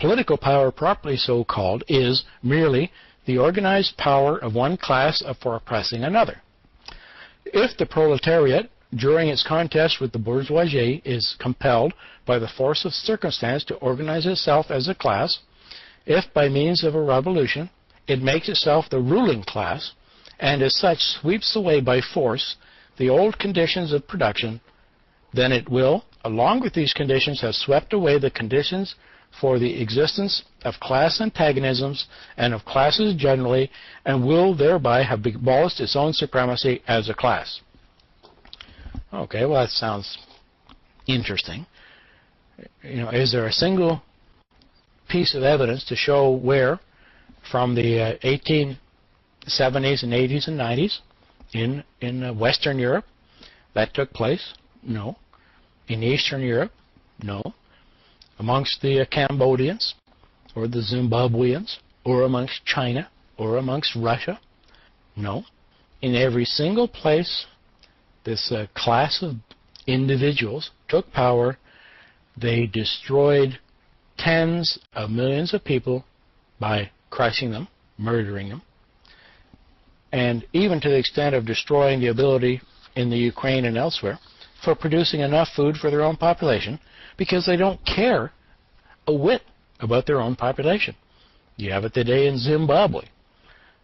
Political power, properly so called, is merely the organized power of one class for oppressing another. If the proletariat, during its contest with the bourgeoisie, is compelled by the force of circumstance to organize itself as a class, if by means of a revolution it makes itself the ruling class, and as such sweeps away by force the old conditions of production, then it will, along with these conditions, have swept away the conditions for the existence of class antagonisms and of classes generally, and will thereby have abolished its own supremacy as a class. Okay, well, that sounds interesting. Is there a single piece of evidence to show where, from the 1870s and 80s and 90s in Western Europe, that took place? No. In Eastern Europe? No. Amongst the Cambodians, or the Zimbabweans, or amongst China, or amongst Russia? No. In every single place this class of individuals took power, they destroyed tens of millions of people by crushing them, murdering them, and even to the extent of destroying the ability in the Ukraine and elsewhere for producing enough food for their own population, because they don't care a whit about their own population. You have it today in Zimbabwe.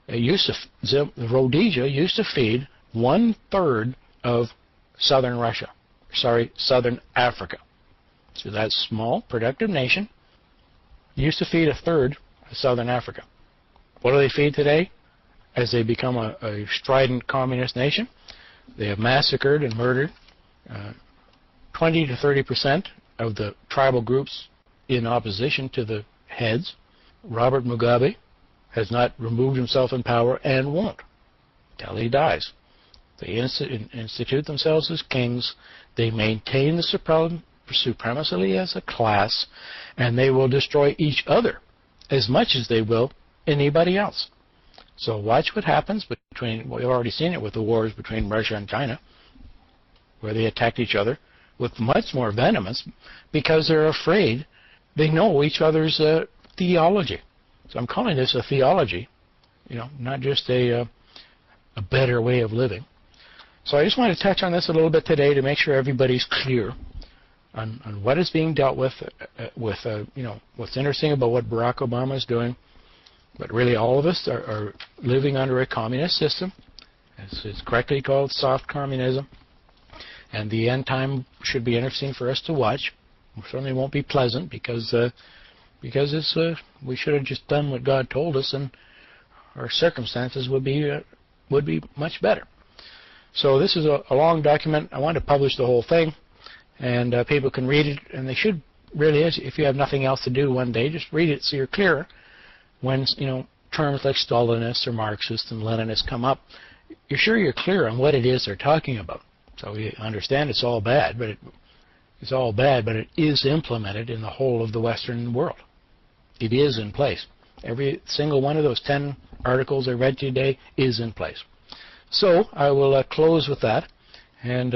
Rhodesia used to feed 1/3 of southern Africa. So that small, productive nation used to feed 1/3 of southern Africa. What do they feed today? As they become a strident communist nation, they have massacred and murdered 20 to 30% of the tribal groups in opposition to the heads. Robert Mugabe has not removed himself in power and won't till he dies. They institute themselves as kings. They maintain the supremacy as a class, and they will destroy each other as much as they will anybody else. So watch what happens between, we've already seen it with the wars between Russia and China, where they attacked each other with much more venomous because they're afraid. They know each other's theology. So I'm calling this a theology, not just a better way of living. So I just want to touch on this a little bit today to make sure everybody's clear on what is being dealt with what's interesting about what Barack Obama is doing. But really all of us are living under a communist system. It's correctly called soft communism. And the end time should be interesting for us to watch. It certainly won't be pleasant because it's we should have just done what God told us, and our circumstances would be much better. So this is a long document. I want to publish the whole thing, and people can read it, and they should really, if you have nothing else to do one day, just read it so you're clearer. When terms like Stalinist or Marxist and Leninist come up, you're sure you're clear on what it is they're talking about. So we understand it's all bad, but it is implemented in the whole of the Western world. It is in place. Every single one of those 10 articles I read today is in place. So I will close with that, and